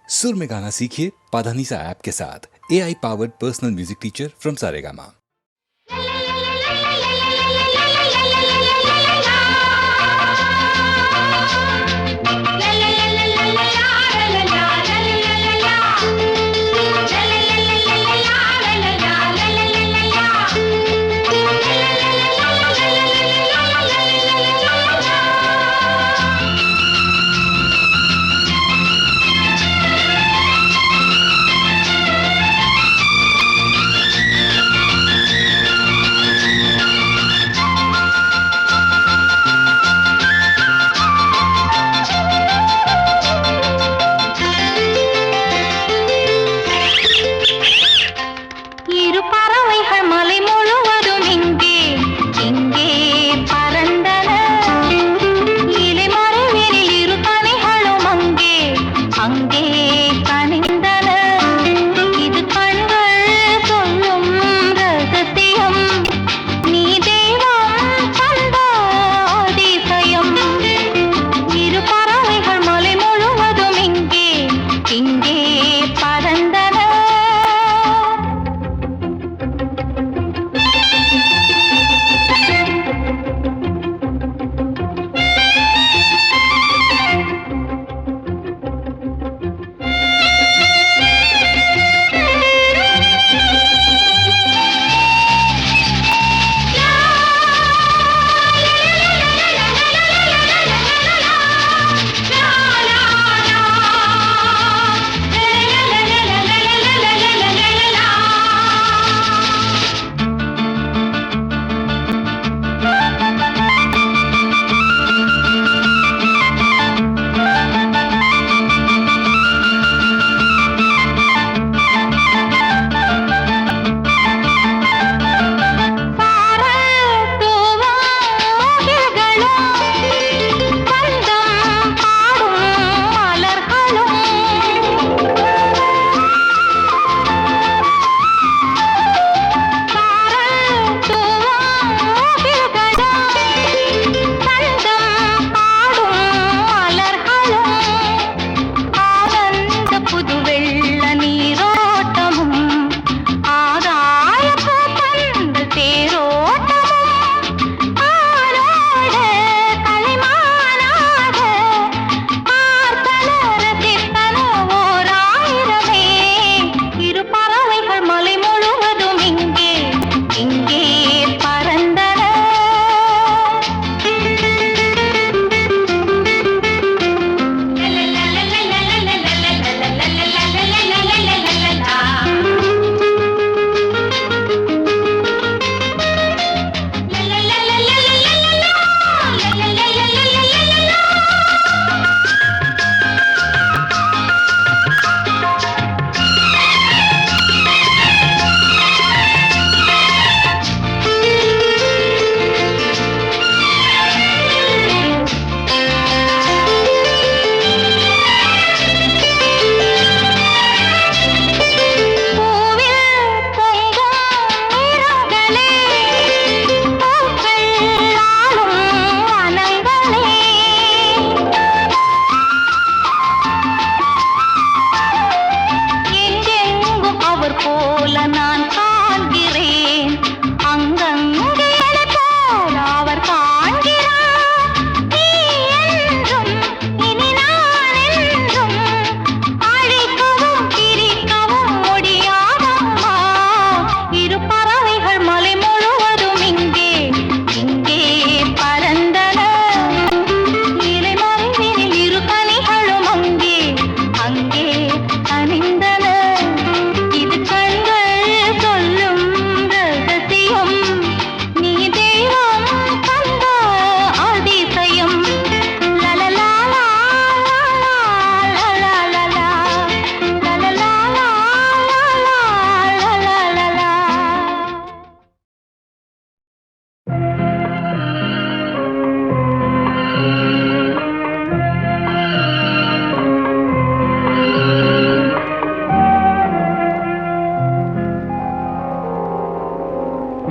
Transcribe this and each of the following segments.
सुर में गाना सीखिए पाधानीसा ऐप के साथ। AI powered personal music teacher from Saregama.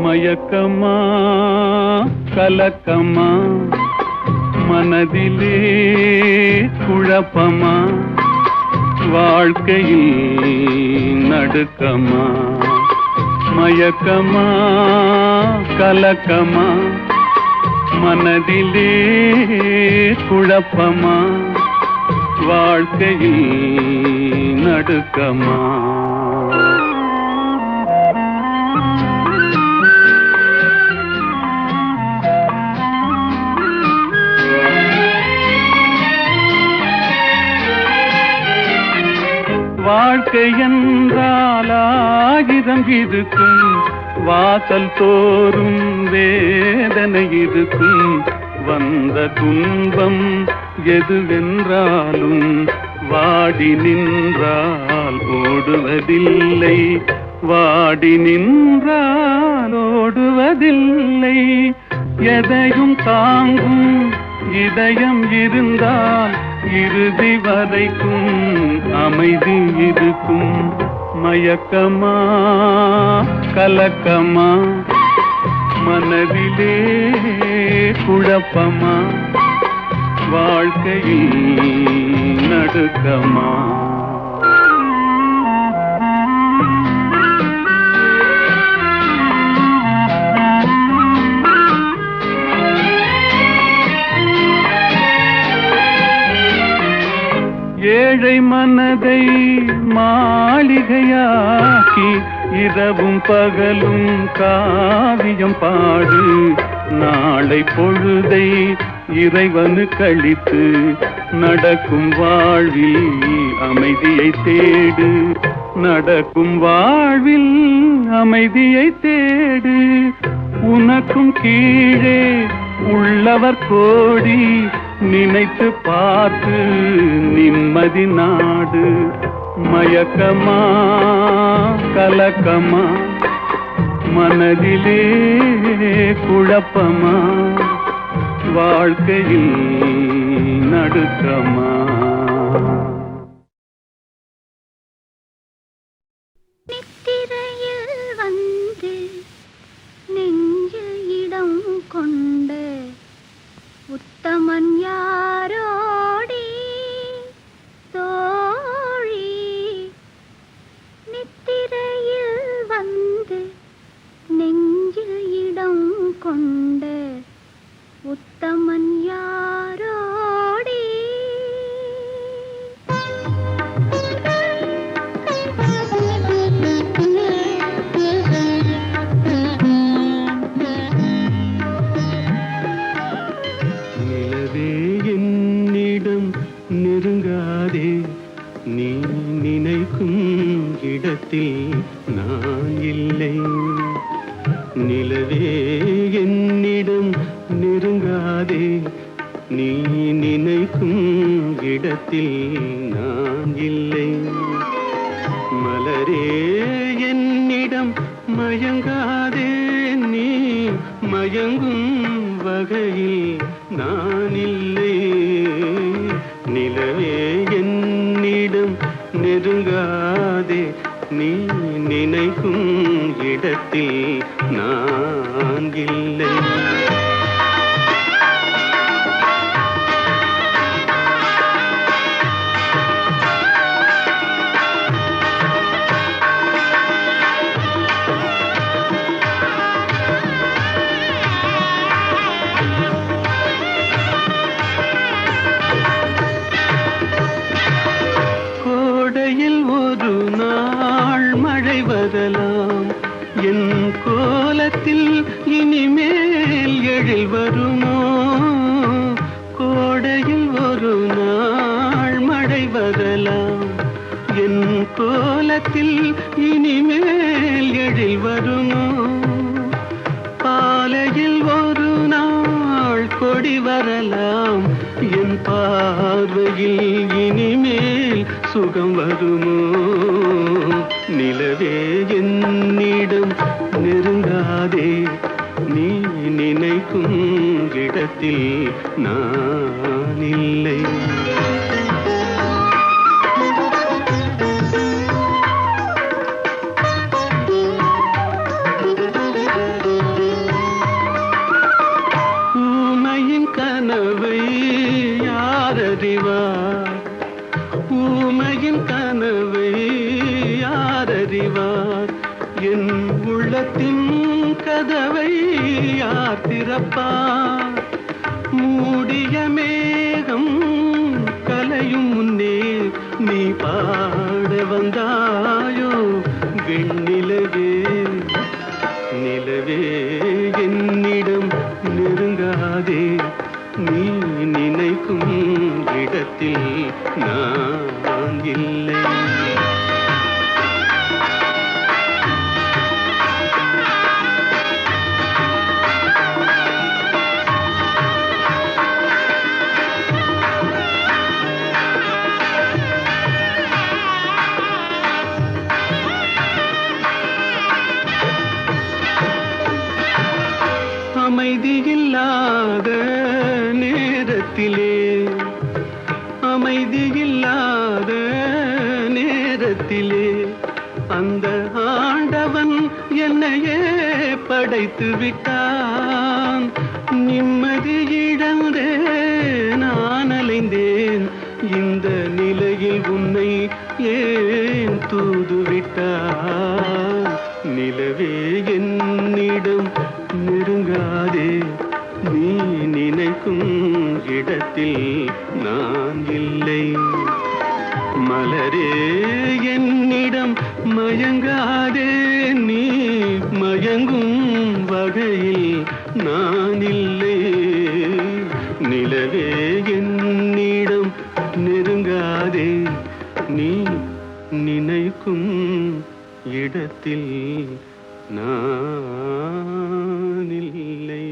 மயக்கமா கலக்கமா மனதிலே குழப்பமா வாழ்க்கையில் நடுக்கமா மயக்கமா கலக்கமா மனதிலே குழப்பமா வாழ்க்கையில் நடுக்கமா வாழ்க்கை என்றால் ஆயிரம் இருக்கும் வாசல் தோறும் வேதனை இருக்கும் வந்த துன்பம் எதுவென்றாலும் வாடி நின்றால் ஓடுவதில்லை வாடி நின்றால் ஓடுவதில்லை எதையும் தாங்கும் இதயம் இருந்தால் இறுதி வரைக்கும் அமைதி இருக்கும் மயக்கமா கலக்கமா மனதிலே குழப்பமா வாழ்க்கையில் நடுக்கமா ஏழை மனதை மாளிகையாக்கி இரவும் பகலும் காவியம் பாடு நாளை பொழுதை இறைவனு கழித்து நடக்கும் வாழ்வில் அமைதியை தேடு நடக்கும் வாழ்வில் அமைதியை தேடு உனக்கும் கீழே உள்ளவர் கோடி நினைத்து பார்த்து நிம்மதி நாடு மயக்கமா கலக்கமா மனதிலே குழப்பமா வாழ்க்கையில் நடுக்கமா நித்திரையில் வந்து நெஞ்சில் இடம் கொண்டு உத்தமன் யாரோடி தோழி நித்திரையில் வந்து நெஞ்சில் இடம் கொண்டு உத்தமன் யாரோடி நெருங்காதே நீ நினைக்கும் இடத்தில் நான் இல்லை நிலவே என்னிடம் நெருங்காதே நீ நினைக்கும் இடத்தில் நான் இல்லை மலரே என்னிடம் மயங்காதே நீ மயங்கும் வகையில் நான் இல்லை நிலவே என்னிடம் நெருங்காதே நீ நினைக்கும் இடத்தில் நான் இல்லை வரலாம் என் கோலத்தில் இனிமேல் எழில் வருமோ கோடையில் ஒரு நாள் மழை வரலாம் என் கோலத்தில் இனிமேல் எழில் வருமோ பாலையில் ஒரு நாள் கொடி வரலாம் என் பார்வையில் இனிமேல் சுகம் வருமோ நிலவே என்னிடம் நெருங்காதே நீ நினைக்கும் இடத்தில் நான் இல்லை ஊமையின் கனவை யார் அறிவார் ஊமையின் அறிவார் என் உள்ளத்தின் கதவை யார் திறப்பார் மூடிய மேகம் கலையும் முன்னே நீ பாட வந்தாயோ வெண்ணிலவே நிலவே என்னிடம் நெருங்காதே நீ நினைக்கும் இடத்தில் நான் இல்லை அமைதியில்லாத நேரத்திலே அமைதியில்லாத நேரத்திலே அந்த ஆண்டவன் என்னையே படைத்து விட்டான் நிம்மதி இழந்தே நான் அலைந்தேன் இந்த நிலையில் உன்னை ஏன் தூது விட்டான் நிலவே என்னிடம் நெருங்காதே நீ நினைக்கும் இடத்தில் நான் இல்லை மலரே என்னிடம் மயங்காதே நீ மயங்கும் வகையில் நான் இல்லை நிலவே என்னிடம் நெருங்காதே நீ நினைக்கும் இடத்தில் நான் இல்லை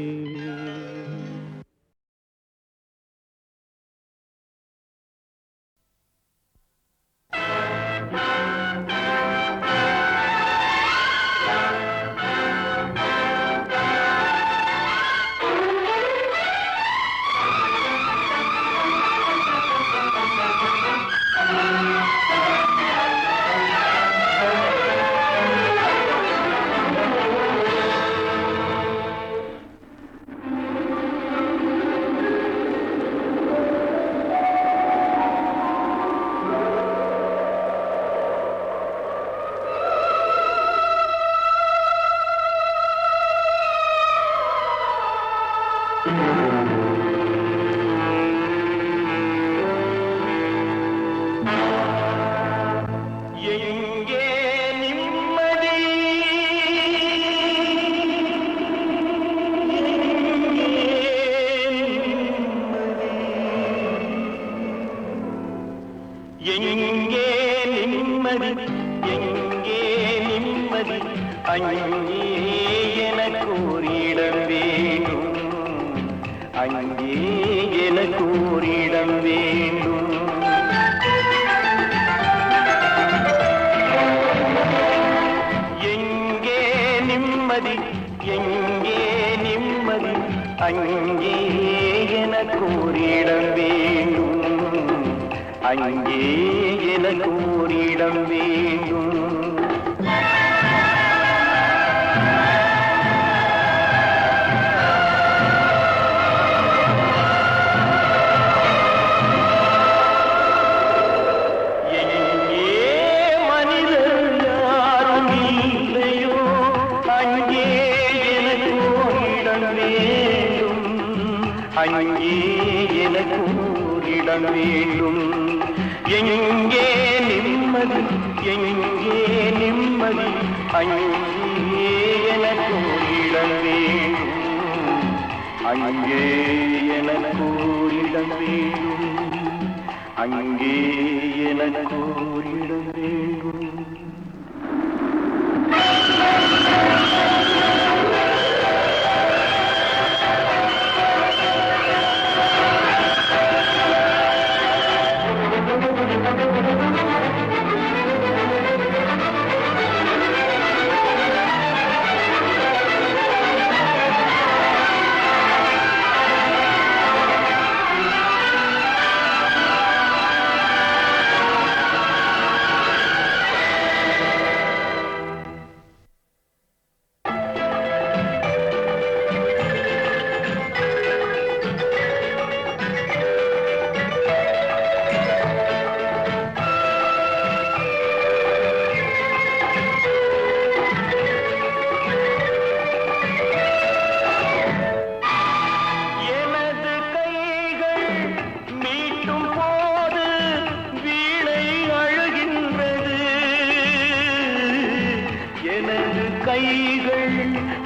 கைகள்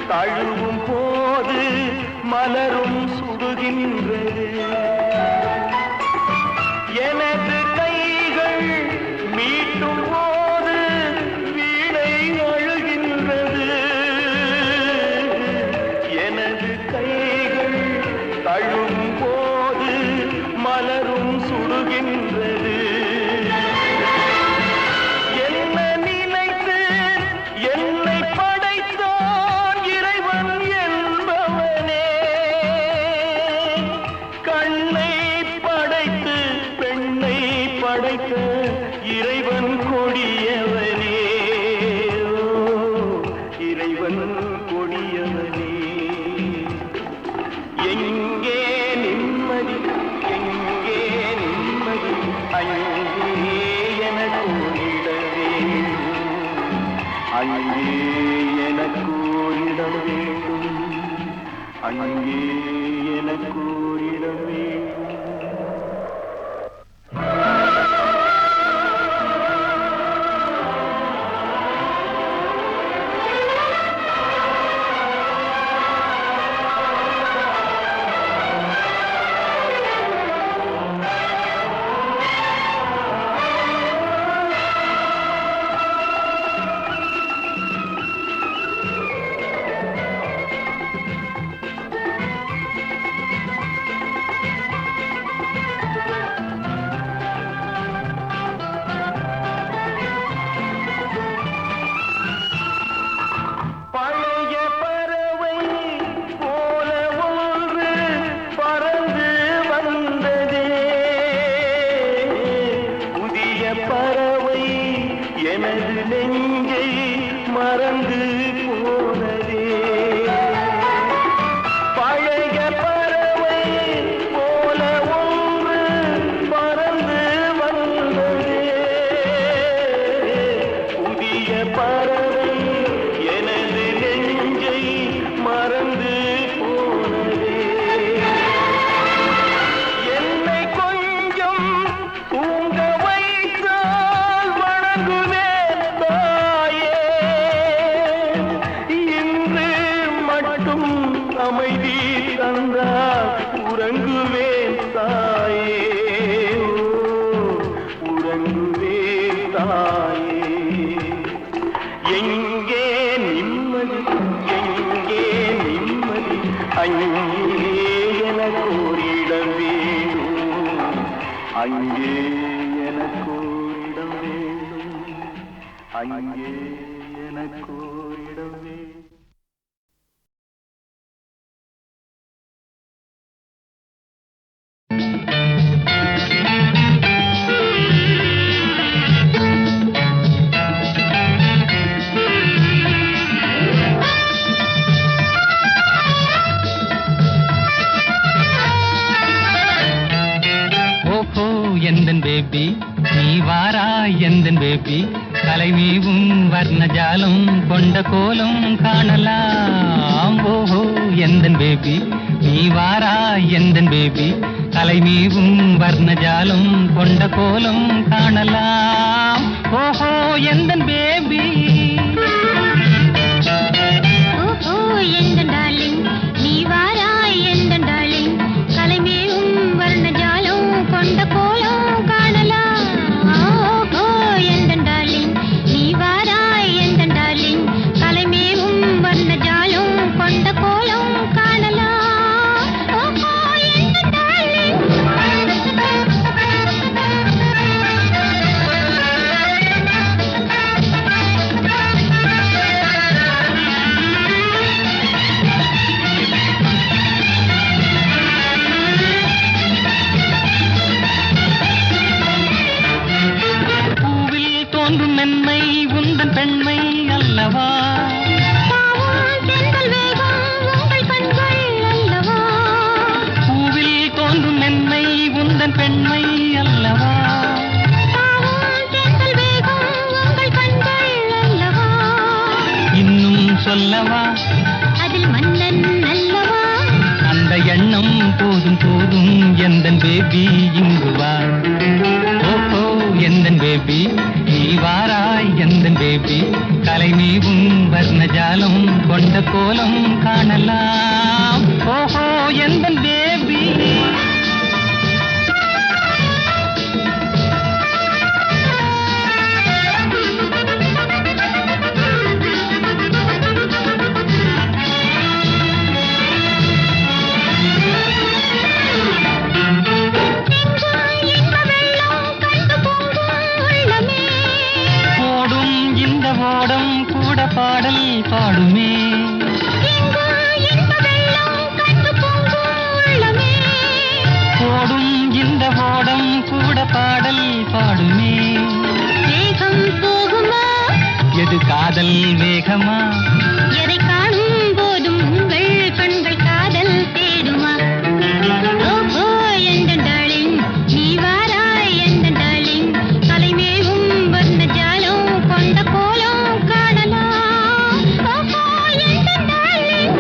தழுவும் போது மலரும் சுடுகின்றது எனது கைகள் மீட்டும் போது வீணை அழுகின்றது எனது கைகள் தழுவும் போது மலரும் சுடுகின்றது என்ன நினைத்து என்னை படைத்தான் இறைவன் என்பவனே கண்ணை படைத்து பெண்ணை படைத்த இறைவன் கொடியவனே இறைவன் கொடியவனே எங்கே நிம்மதி எங்கே நிம்மதி அங்கே எனக்கு ஓடிட வேண்டும் அங்கே எனக்கு ஓடிட வேண்டும் அங்கே எனக்கு ஓடிட வேண்டும் பழைய பறவை போல ஒன்று பறந்து வந்ததே புதிய பறவை எனது நெஞ்சை மறந்து போனதே பழைய பறவை போல ஒன்று பறந்து வந்ததே புதிய பறவை எனது நெஞ்சை மறந்து போனதே என்னை கொஞ்சம் தூங்க வைத்தால் வணங்குவேன் தாயே இன்று மட்டும் அமைதி தந்தால் உறங்குவேன் தாயே உறங்குவேன் தாயே எங்கே நிம்மதி எங்கே நிம்மதி அங்கே எனக்கு ஓரிடம் வேண்டும் அங்கே எனக்கு ஓரிடம் வேண்டும் அங்கே எனக்கு ஓரிடம் வேண்டும் ஓஹோ எந்தன் பேபி நீ வாரா எந்தன் பேபி கலைமீவும் வர்ணஜாலம் கொண்ட கோலம் காணலாம் ஓஹோ எந்தன் பேபி நீ வாரா எந்தன் பேபி கலைமீவும் வர்ணஜாலம் கொண்ட கோலம் காணலாம் ஓஹோ எந்தன் பேபி ஓஹோ எந்தன் டார்லிங் நீ வாராய் எந்தன் டார்லிங் கலைமேவும் வர்ணஜாலம் கொண்ட கோலம் காணலாம் ஓஹோ எந்தன் டார்லிங் நீ வாராய் எந்தன் டார்லிங் கலைமேவும் வர்ணஜாலம் கொண்ட கோலம் காணலாம் ஓஹோ எந்தன் டார்லிங் பூவில் தோன்றும் மென்மை உந்தன் பெண்மை அல்லவா பாவம் தென்றல் வேகம் உங்கள் கண்கள் அல்லவா பூவில் தோன்றும் மென்மை உந்தன் பெண்மை அல்லவா பாவம் தென்றல் வேகம் உங்கள் கண்கள் அல்லவா இன்னும் சொல்லவா அதில் மன்னன் அல்லவா அந்த எண்ணம் போதும் போதும் எந்தன் பேபி இங்கு வா ஓஹோ எந்தன் பேபி நீ வாராய் எந்தன் பேபி பேபி கலைமீவும் வர்ணஜாலம் கொண்ட கோலம் காணலாம். ஓஹோ எந்தன் பேபி. ஓடம் கூட பாடல் பாடுமே. ஓடும் இந்த ஓடம் கூட பாடல் பாடுமே. வேகம் போகுமா? எது காதல் வேகமா? எதை காணும் போதும் உங்கள் கண்கள் காதல் தேடுமா? ஓஹோ எந்த டார்லிங், நீ வாராய் எந்த டார்லிங், கலைமேவும் வந்த ஜாலம் கொண்ட கோலம் காணலாம். ஓஹோ எந்த டார்லிங்.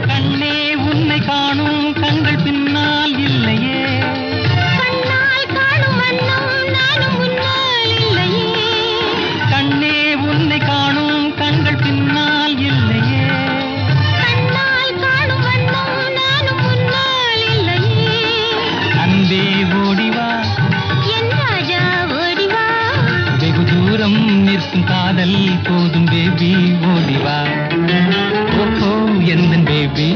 கண்ணே உன்னை காணும் கண்கள் பின்னால் இல்லையே. கண்ணால் காணும் வண்ணம் நானும் முன்னால் இல்லையே. கண்ணே உன்னை காணும் கண்கள் பின்னால் இல்லையே. கண்ணால் காணும் வண்ணம் நானும் முன்னால் இல்லையே. அன்பே ஓடிவா என் ராஜா ஓடிவா. வெகு தூரம் நிற்கும் காதல் போதும் பேபி ஓடிவா. ஓஹோ எந்தன் பேபி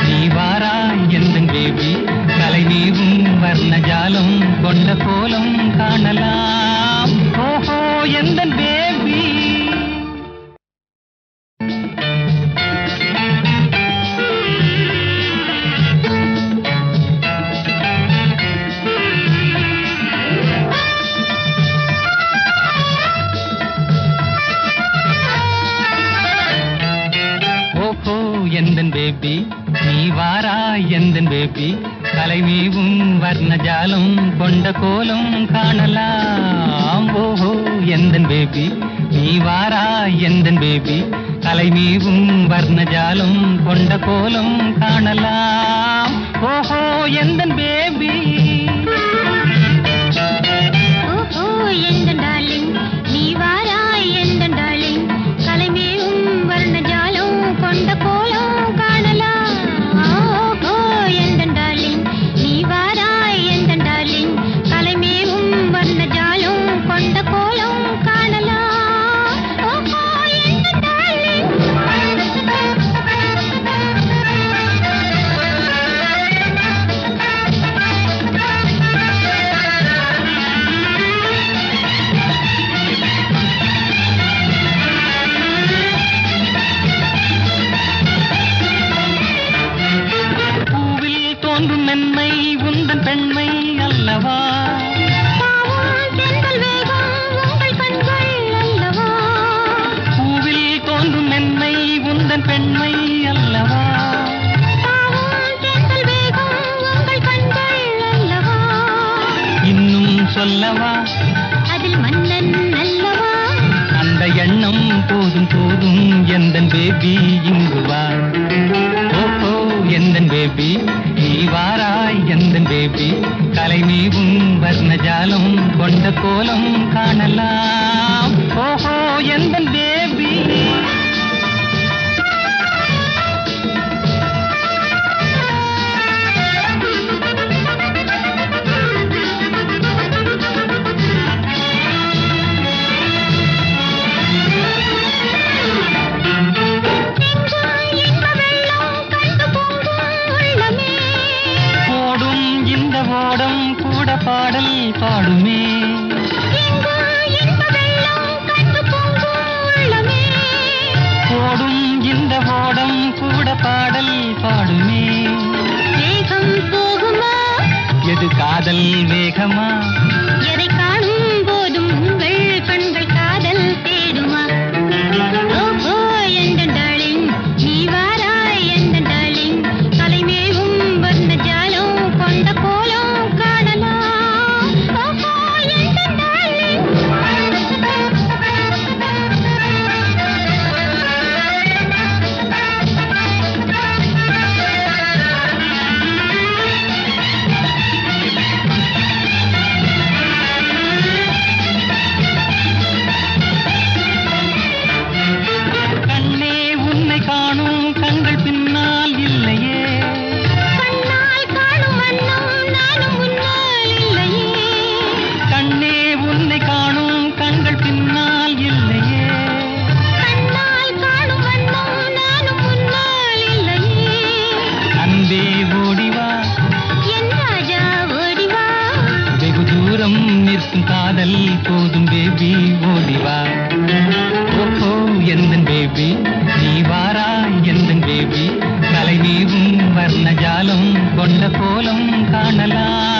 நீ வாரா எந்தன் பேபி கலைநீவும் வர்ணஜாலம் கொண்ட கோலம் காணலாம். ஓஹோ எந்தன் பேபி. ஓஹோ எந்தன் பேபி நீ வாரா எந்தன் பேபி கலைமீவும் வர்ணஜாலம் கொண்ட கோலம் காணலாம். ஓஹோ எந்தன் பேபி நீ வாரா எந்தன் பேபி கலைமீவும் வர்ணஜாலம் கொண்ட கோலம் காணலாம். ஓஹோ எந்தன் பேபி. ஓஹோ எந்த டார்லிங், நீ வாராய் எந்த டார்லிங், கலைமேவும் வர்ண ஜாலம் கொண்ட கோலம் காணலாம். ஓஹோ எந்த டார்லிங், நீ வாராய் எந்த டார்லிங், கலைமேவும் வர்ண ஜாலம் கொண்ட கோலம் காணலாம். ஓஹோ எந்த டார்லிங். பூவில் தோன்றும் மென்மை உந்தன் பெண்மை அல்லவா. பாவம் தென்றல் வேகம் உங்கள் கண்கள் அல்லவா. பூவில் தோன்றும் மென்மை உந்தன் பெண்மை அல்லவா. பாவம் தென்றல் வேகம் உங்கள் கண்கள் அல்லவா. இன்னும் சொல்லவா அதில் மன்னன் அல்லவா. அந்த எண்ணம் போதும் போதும் எந்தன் பேபி இங்கு வா. ஓஹோ எந்தன் பேபி நீ வாராய் எந்தன் பேபி கலைமீவும் வர்ணஜாலம் கொண்ட கோலம் காணலாம். ஓஹோ எந்தன் பேபி. ஓடும் இந்த ஓடம் கூட பாடல் பாடுமே. ஓடும் இந்த ஓடம் கூட பாடல் பாடுமே. வேகம் போகுமா? எது காதல் வேகமா? எதை காணும் போதும் உங்கள் கண்கள் காதல் தேடுமா? ஓஹோ எந்த டார்லிங், நீ வாராய் எந்த டார்லிங், கலைமேவும் வந்த ஜாலம் கொண்ட கோலம் காணலாம். ஓஹோ எந்த மட்டும் காதல் போதும் பேபி ஓடிவா. ஓஹோ எந்தன் பேபி நீ வாரா எந்தன் பேபி கலை நீவும் வர்ணஜாலம் கொண்ட கோலம் காணலாம்.